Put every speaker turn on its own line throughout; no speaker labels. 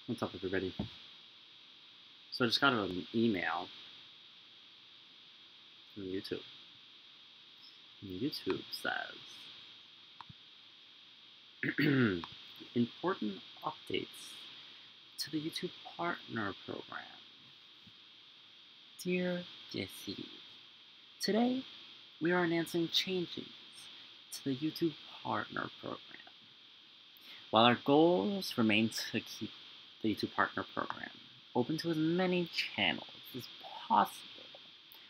What's up, everybody? So I just got an email from YouTube. And YouTube says, important updates to the YouTube Partner Program. Dear Jesse, today we are announcing changes to the YouTube Partner Program. While our goals remain to keep the YouTube Partner Program open to as many channels as possible,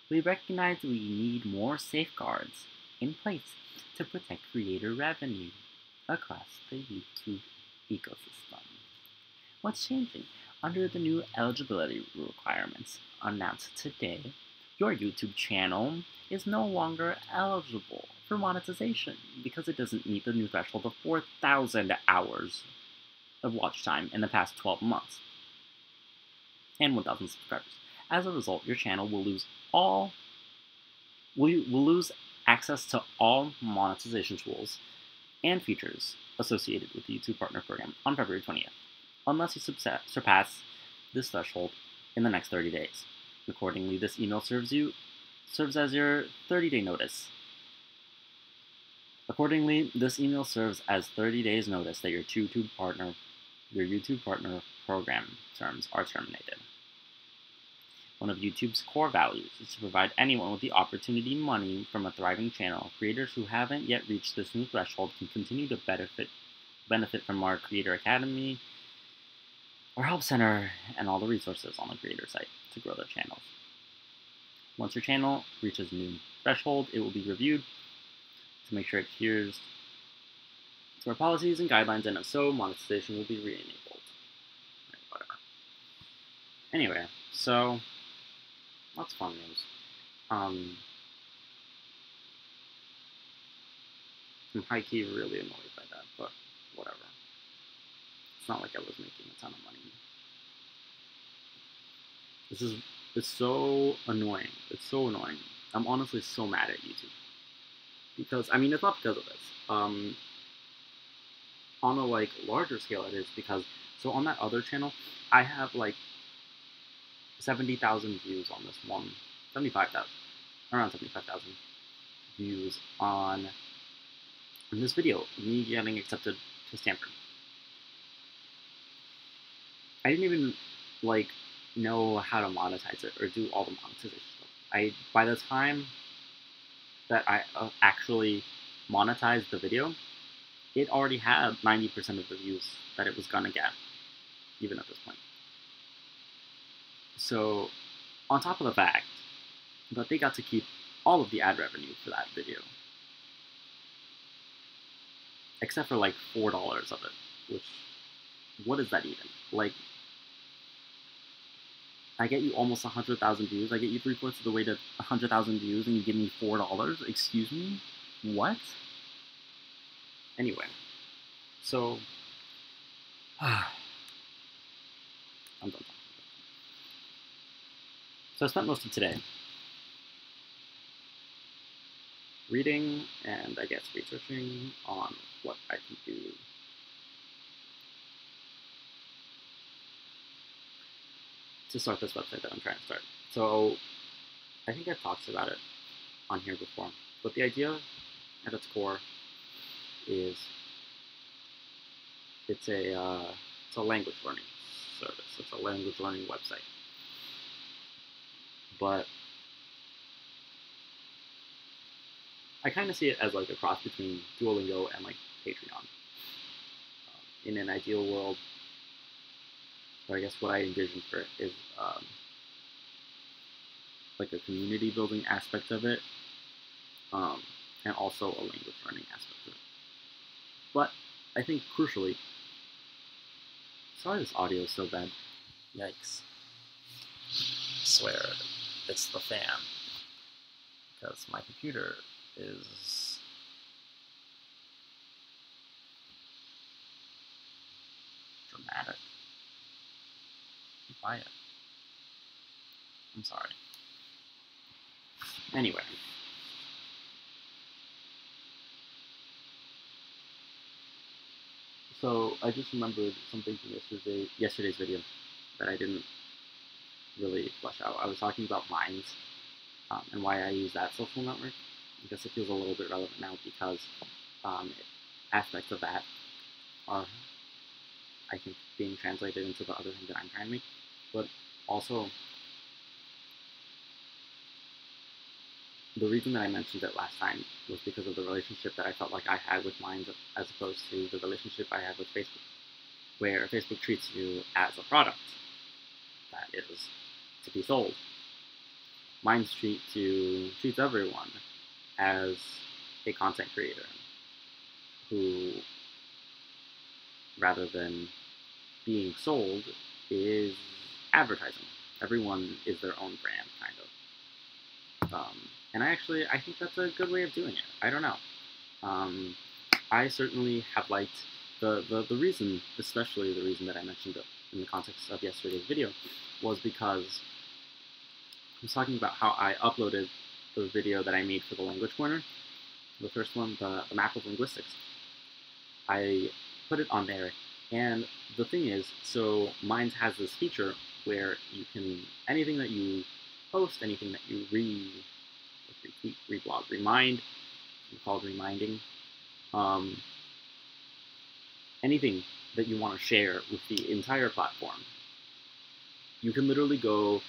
we recognize we need more safeguards in place to protect creator revenue across the YouTube ecosystem. What's changing? Under the new eligibility requirements announced today, your YouTube channel is no longer eligible for monetization because it doesn't meet the new threshold of 4,000 hours of watch time in the past 12 months and 1,000 subscribers. As a result, your channel will lose access to all monetization tools and features associated with the YouTube Partner Program on February 20th, unless you surpass this threshold in the next 30 days. Accordingly, this email serves as your 30-day notice. Accordingly, this email serves as 30 days notice that your YouTube Partner Program terms are terminated. One of YouTube's core values is to provide anyone with the opportunity money from a thriving channel. Creators who haven't yet reached this new threshold can continue to benefit from our Creator Academy, our Help Center, and all the resources on the Creator site to grow their channels. Once your channel reaches a new threshold, it will be reviewed to make sure it adheres to our policies and guidelines, and if so, monetization will be re-enabled. Whatever. Anyway, so that's fun news. I'm high-key really annoyed by that, but whatever. It's not like I was making a ton of money. It's so annoying. It's so annoying. I'm honestly so mad at YouTube. Because, I mean, it's not because of this. On a, larger scale it is because, so on that other channel, I have, 70,000 views on this one, around 75,000 views on this video, me getting accepted to Stanford. I didn't even, know how to monetize it or do all the monetization stuff. By the time that I actually monetized the video, it already had 90% of the views that it was gonna get, even at this point. So, on top of the fact that they got to keep all of the ad revenue for that video, except for $4 of it, which, what is that even? I get you almost 100,000 views, I get you 3/4 of the way to 100,000 views, and you give me $4? Excuse me? What? Anyway, so, I'm done. So I spent most of today reading and, I guess, researching on what I can do to start this website that I'm trying to start. So I think I've talked about it on here before, but the idea at its core is it's a language learning service. It's a language learning website. But I kind of see it as a cross between Duolingo and Patreon. In an ideal world, or I guess what I envision for it is a community building aspect of it, and also a language learning aspect of it. But I think crucially, sorry this audio is so bad. Yikes. I swear, it's the fan. Because my computer is dramatic. Buy it. I'm sorry. Anyway. So I just remembered something from yesterday's video that I didn't really flesh out. I was talking about Minds and why I use that social network. I guess it feels a little bit relevant now because um, aspects of that are, I think, being translated into the other thing that I'm trying to make. But also, the reason that I mentioned it last time was because of the relationship that I felt like I had with Minds as opposed to the relationship I had with Facebook, where Facebook treats you as a product that is to be sold. Minds treats everyone as a content creator who, rather than being sold, is advertising. Everyone is their own brand, kind of. And I think that's a good way of doing it. I don't know. I certainly have liked the reason, especially the reason that I mentioned it in the context of yesterday's video, was because I was talking about how I uploaded the video that I made for the language corner, the first one, the map of linguistics. I put it on there, and the thing is, so Minds has this feature where you can, anything that you post, anything that you retweet, reblog, remind, we call it reminding, anything that you want to share with the entire platform, you can literally go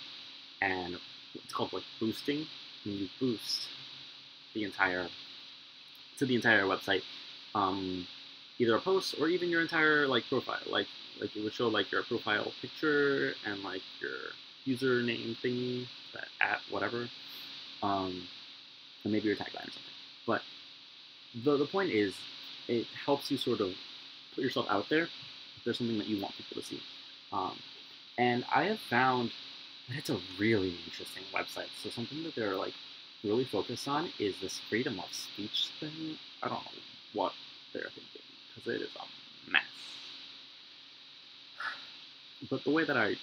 and it's called like boosting, and you boost the entire website, either a post or even your entire like profile, like it would show like your profile picture and like your username thingy, that at whatever, and maybe your tagline or something. But the point is, it helps you sort of put yourself out there if there's something that you want people to see. And I have found that it's a really interesting website. So something that they're like really focused on is this freedom of speech thing. I don't know what they're thinking because it is a mess. But the way that I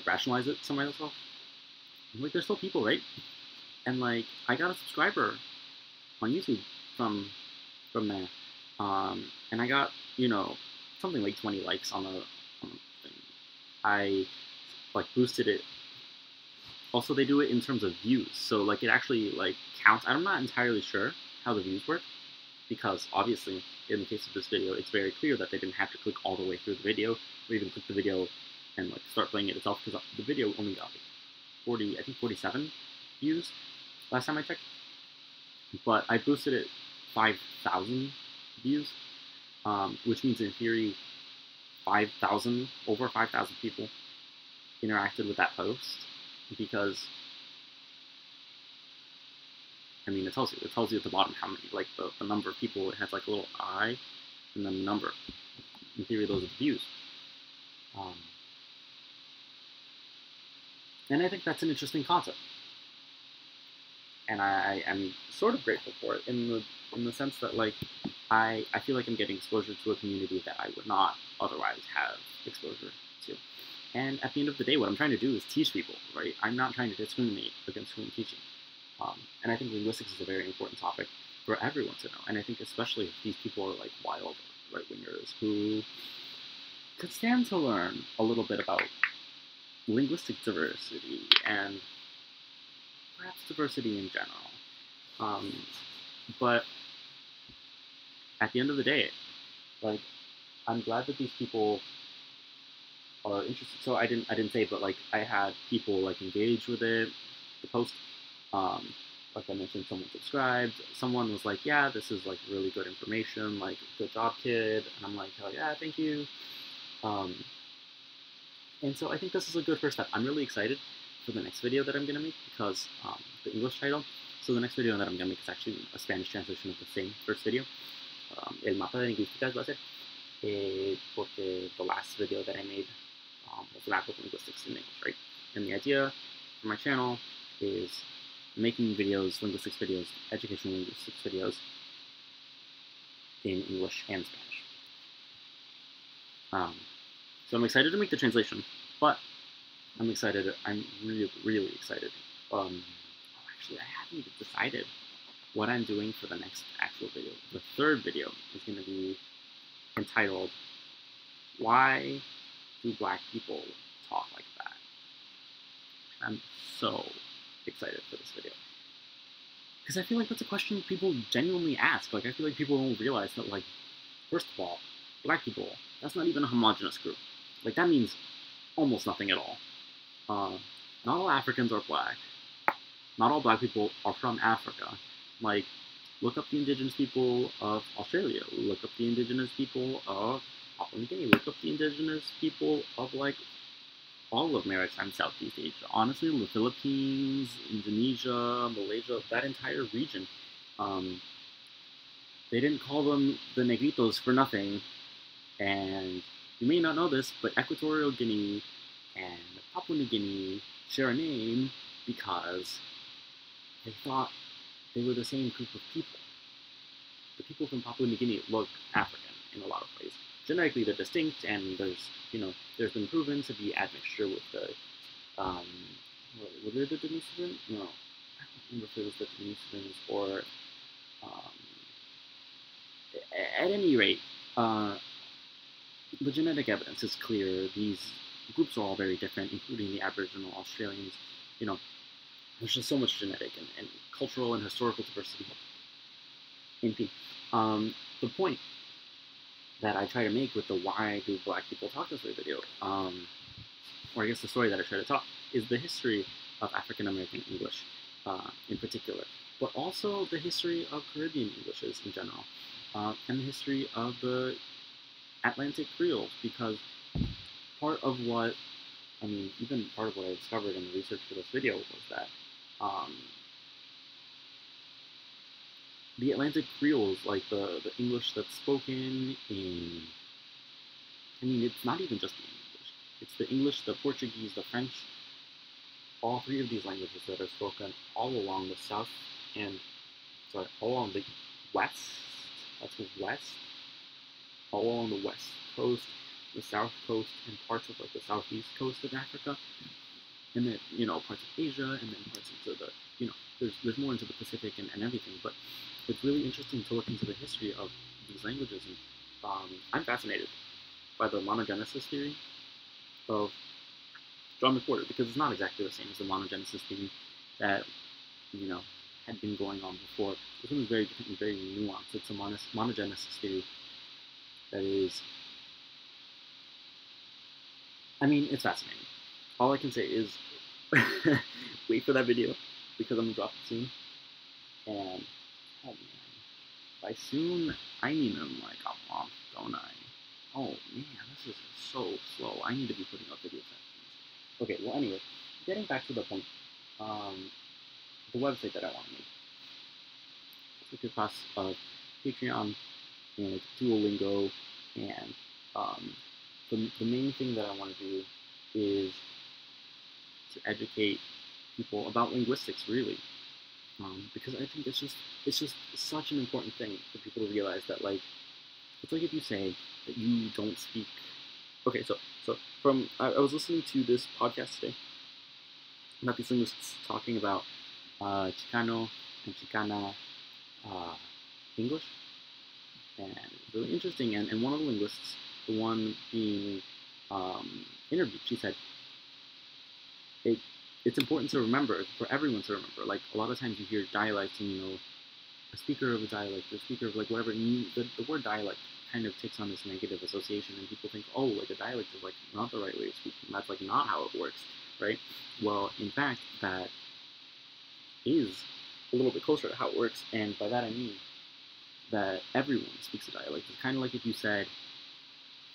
rationalize it to myself, like there's still people, right? And like I got a subscriber on YouTube from there, and I got something like 20 likes on the thing. I like boosted it. Also, they do it in terms of views, so like it actually like counts. I'm not entirely sure how the views work because obviously in the case of this video, it's very clear that they didn't have to click all the way through the video or even click the video and like start playing it itself because the video only got like 47 views last time I checked. But I boosted it 5,000 views, which means in theory, over 5,000 people interacted with that post because, I mean, it tells you at the bottom how many, like the number of people. It has like a little eye and then the number. In theory, those are the views. And I think that's an interesting concept. And I am sort of grateful for it in the sense that like I feel like I'm getting exposure to a community that I would not otherwise have exposure to. And at the end of the day, what I'm trying to do is teach people, right? I'm not trying to discriminate against who I'm teaching. And I think linguistics is a very important topic for everyone to know. And I think especially if these people are like wild right-wingers who could stand to learn a little bit about linguistic diversity and perhaps diversity in general. But at the end of the day, like, I'm glad that these people are interested. So I didn't say, but like I had people like engage with it, the post. Like I mentioned, someone subscribed. Someone was like, "Yeah, this is like really good information. Like, good job, kid." And I'm like, "Oh yeah, thank you." And so I think this is a good first step. I'm really excited for the next video that I'm gonna make because the English title. So the next video that I'm gonna make is actually a Spanish translation of the same first video. El mapa de lingüísticas va a ser porque the last video that I made was the map of linguistics in English, right? And the idea for my channel is making videos, linguistics videos, educational linguistics videos in English and Spanish. So I'm excited to make the translation, but I'm really, really excited. Actually, I haven't even decided what I'm doing for the next actual video. The third video is going to be entitled Why do black people talk like that? I'm so excited for this video. Because I feel like that's a question people genuinely ask. Like, I feel like people don't realize that, like, first of all, black people, that's not even a homogenous group. Like, that means almost nothing at all. Not all Africans are black. Not all black people are from Africa. Like, look up the indigenous people of Australia. Look up the indigenous people of Papua New Guinea. Look up the indigenous people of, like, all of maritime Southeast Asia. Honestly, the Philippines, Indonesia, Malaysia, that entire region. They didn't call them the Negritos for nothing. And you may not know this, but Equatorial Guinea and Papua New Guinea share a name because they thought they were the same group of people. The people from Papua New Guinea look African in a lot of ways. Genetically, they're distinct, and there's been proven to be admixture with the, were they the Denisovans? No, I don't remember if it was the Denisovans or, at any rate, the genetic evidence is clear. These groups are all very different, including the Aboriginal Australians. There's just so much genetic and cultural and historical diversity. The point that I try to make with the why do black people talk this way video, or I guess the story that I try to talk, is the history of African American English in particular, but also the history of Caribbean Englishes in general, and the history of the Atlantic Creoles, because part of what I discovered in the research for this video was that the Atlantic Creoles, like the English that's spoken in, it's not even just the English. It's the English, the Portuguese, the French, all three of these languages that are spoken all along the south all along the west, all along the west coast, the south coast, and parts of like the southeast coast of Africa, and then parts of Asia, and then parts into the there's more into the Pacific and everything. But it's really interesting to look into the history of these languages, and I'm fascinated by the monogenesis theory of John McWhorter, because it's not exactly the same as the monogenesis theory that had been going on before. This one is very different and very nuanced. It's a monogenesis theory that is, it's fascinating. All I can say is wait for that video, because I'm gonna drop it soon. And oh man, by soon I mean in like a month, don't I? Oh man, this is so slow. I need to be putting up videos after these. Okay, well anyway, getting back to the point, the website that I want to make. I took a class of Patreon and Duolingo, and the main thing that I want to do is to educate people about linguistics, really, because I think it's just such an important thing for people to realize that, like, it's like if you say that you don't speak. Okay, so I was listening to this podcast today about these linguists talking about Chicano and Chicana English, and it's really interesting. And one of the linguists, the one being interviewed, she said it's important to remember, for everyone to remember. Like, a lot of times you hear dialect, and a speaker of a dialect, or a speaker of like whatever, and the word dialect kind of takes on this negative association, and people think, oh, like a dialect is like not the right way of speaking. That's like not how it works, right? Well, in fact, that is a little bit closer to how it works, and by that I mean that everyone speaks a dialect. It's kind of like if you said,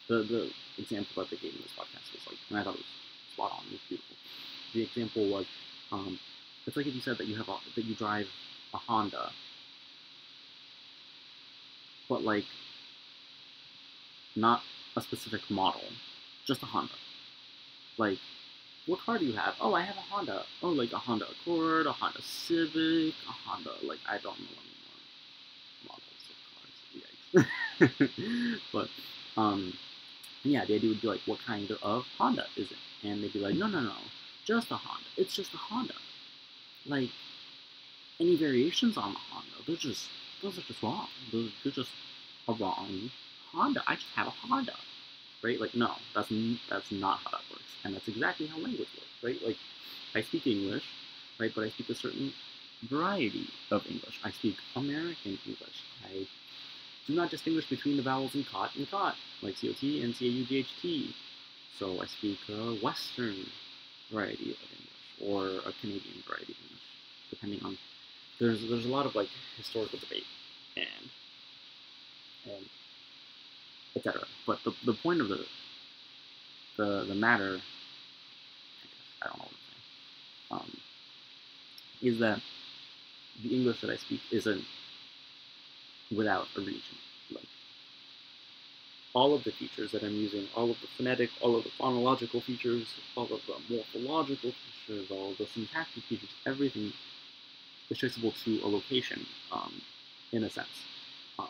the example that they gave in this podcast was like, and I thought it was spot on, it was beautiful. The example was, it's like if you said that you drive a Honda, but like not a specific model, just a Honda. Like, what car do you have? Oh, I have a Honda. Oh, like a Honda Accord, a Honda Civic, a Honda, like, I don't know anymore models of cars. Yikes. But, yeah, the idea would be like, what kind of Honda is it? And they'd be like, no, just a Honda. It's just a Honda. Like, any variations on the Honda, those are just wrong. They're just a wrong Honda. I just have a Honda, right? Like, no, that's not how that works. And that's exactly how language works, right? Like, I speak English, right? But I speak a certain variety of English. I speak American English. I do not distinguish between the vowels in cot and cot, like COT and CAUGHT. So I speak a Western variety of English or a Canadian variety of English, depending on. There's a lot of like historical debate and etc. But the point of the matter, I don't know what I'm saying, is that the English that I speak isn't without a region. Like, all of the features that I'm using, all of the phonetic, all of the phonological features, all of the morphological features, all of the syntactic features, everything is traceable to a location, in a sense. Uh,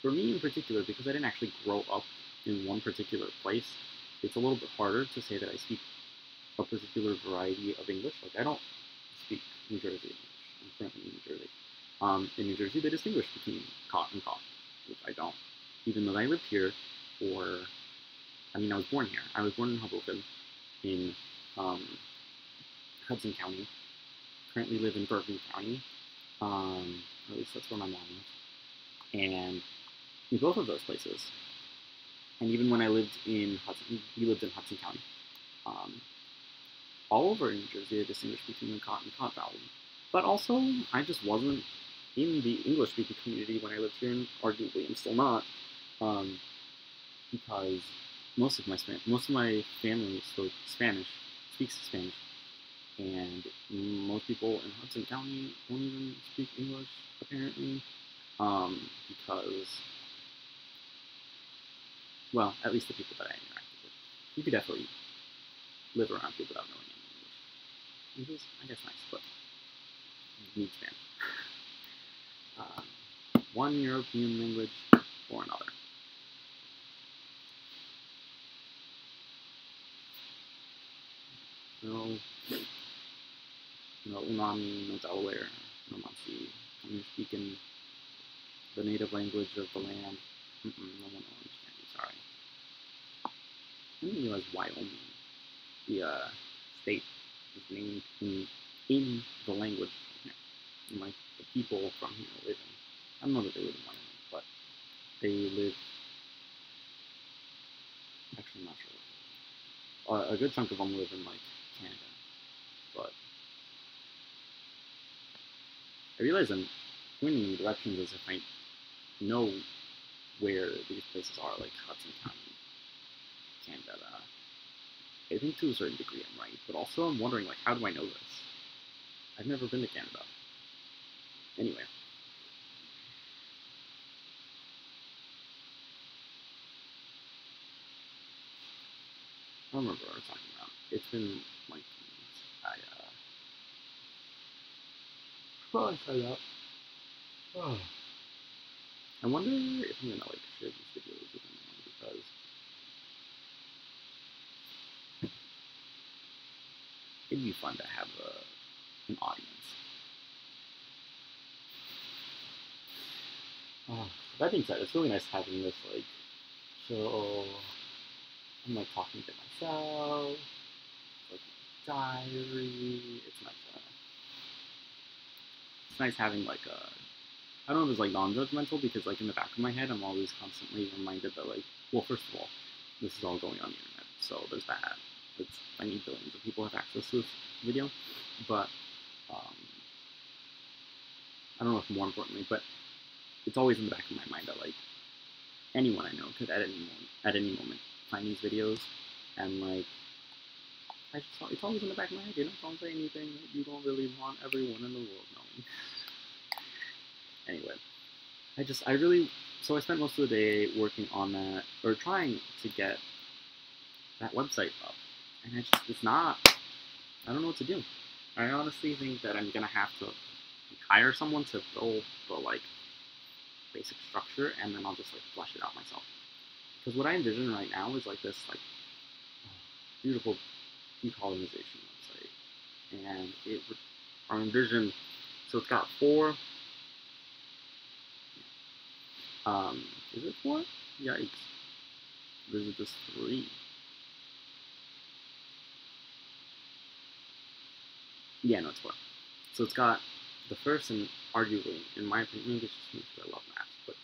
for me in particular, because I didn't actually grow up in one particular place, it's a little bit harder to say that I speak a particular variety of English. Like, I don't speak New Jersey English. I'm currently in New Jersey. In New Jersey, they distinguish between cot and cot, which I don't. Even though I lived here for, I was born here. I was born in Hoboken, in Hudson County. Currently live in Bergen County. At least that's where my mom lives. And in both of those places, and even when I lived in Hudson, we lived in Hudson County. All over New Jersey, they distinguish between the cot and cot vowel. But also, I just wasn't in the English-speaking community when I lived here, and arguably I'm still not, because most of my family spoke Spanish, speaks Spanish, and most people in Hudson County don't even speak English, apparently, because, well, at least the people that I interacted with. You could definitely live around here without knowing any English, which is, I guess, nice, but you need Spanish. One European language or another. No umami, no Delaware, no Muncie. When you're speaking the native language of the land, no one will understand you, sorry. I didn't realize Wyoming, the state, is named in the language here. And, like, the people from here live in, I don't know that they live in Wyoming, but they live, actually I'm not sure. A good chunk of them live in, like, Canada, but I realize I'm pointing in directions as if I know where these places are, like Hudson County, Canada. I think to a certain degree I'm right, but also I'm wondering, like, how do I know this? I've never been to Canada. Anyway. I don't remember what I was talking about. It's been, like, probably said that. Oh. I wonder if I'm gonna, like, share these videos with anyone, because it'd be fun to have an audience. That being said, it's really nice having this, like, chill. I'm, like, talking to myself. It's like a diary. It's nice. It's nice having, like, I don't know if it's, like, non-judgmental, because, like, in the back of my head, I'm always constantly reminded that, like, well, first of all, this is all going on the internet, so there's that. I mean, billions of people have access to this video, but I don't know if more importantly, but it's always in the back of my mind that, like, anyone I know could at any moment find these videos, and, like, it's always in the back of my head, you know. Don't say anything that you don't really want everyone in the world knowing. Anyway, so I spent most of the day working on that, or trying to get that website up, and it's not, I don't know what to do. I honestly think that I'm gonna have to hire someone to build the, like, basic structure, and then I'll just, like, flesh it out myself. Because what I envision right now is, like, this, like, beautiful decolonization website, and I envision, so it's got 4. Is it 4? Yikes. Visit this 3. Yeah, no, it's 4. So it's got the first and arguably, in my opinion, maybe it's just me because I love maps, but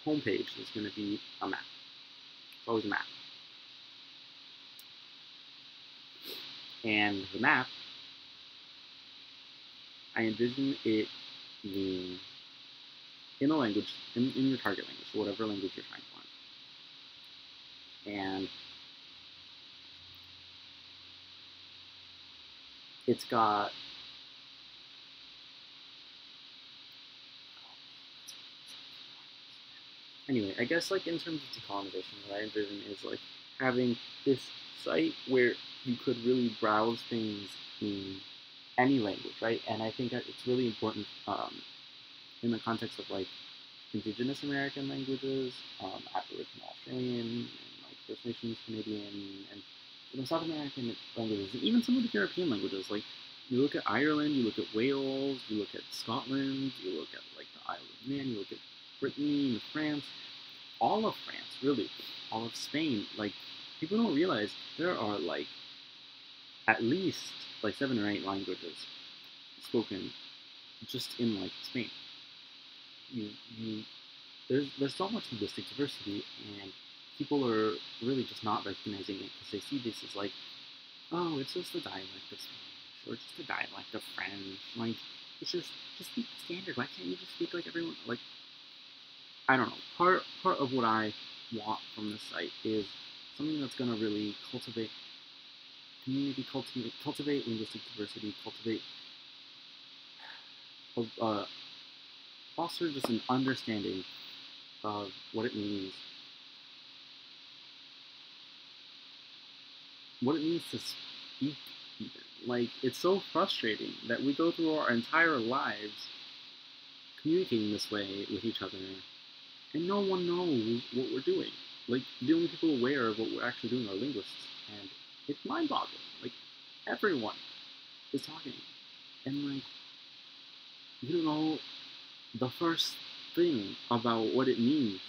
the homepage is going to be a map. It's always a map. And the map, I envision it being in a language, in your target language, so whatever language you're trying to learn. And it's got anyway, I guess like in terms of decolonization, what I envision is like having this site where you could really browse things in any language, right? And I think that it's really important in the context of like Indigenous American languages, Aboriginal Australian, and like First Nations Canadian, and South American languages, and even some of the European languages. Like you look at Ireland, you look at Wales, you look at Scotland, you look at like the Isle of Man, you look at Brittany and France, all of France, really, all of Spain. Like people don't realize there are like at least like 7 or 8 languages spoken just in like Spain. You there's so much linguistic diversity, and people are really just not recognizing it because they see this as like, oh, it's just a dialect of Spanish or just a dialect of French. Like, it's just speak the standard. Why can't you just speak like everyone? Like, I don't know. Part of what I want from this site is something that's gonna really cultivate community, cultivate linguistic diversity, cultivate foster just an understanding of what it means to speak even. Like, it's so frustrating that we go through our entire lives communicating this way with each other and no one knows what we're doing. Like, the only people aware of what we're actually doing are linguists, and it's mind-boggling. Like, everyone is talking, and like, you don't know the first thing about what it means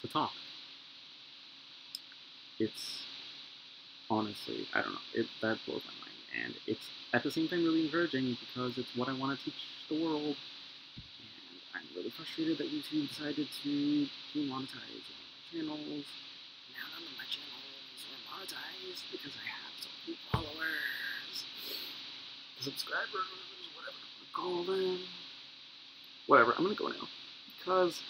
to talk. It's honestly, I don't know, that blows my mind, and it's at the same time really encouraging because it's what I want to teach the world. And I'm really frustrated that YouTube decided to demonetize one of my channels. Now none of my channels are monetized because I have so few followers, subscribers, whatever you call them. Whatever, I'm gonna go now because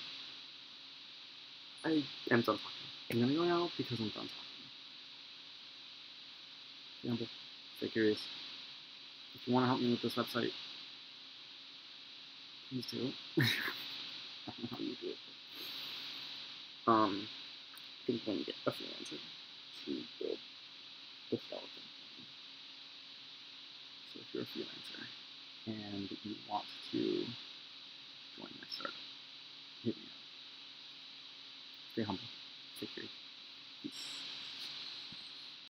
I am done talking. I'm gonna go now because I'm done talking. Gamble, stay curious. If you want to help me with this website, please do. I don't know how you do it. I think I'm going to get a freelancer to build the skeleton. So if you're a freelancer and you want to join my startup, hit me up. Stay humble.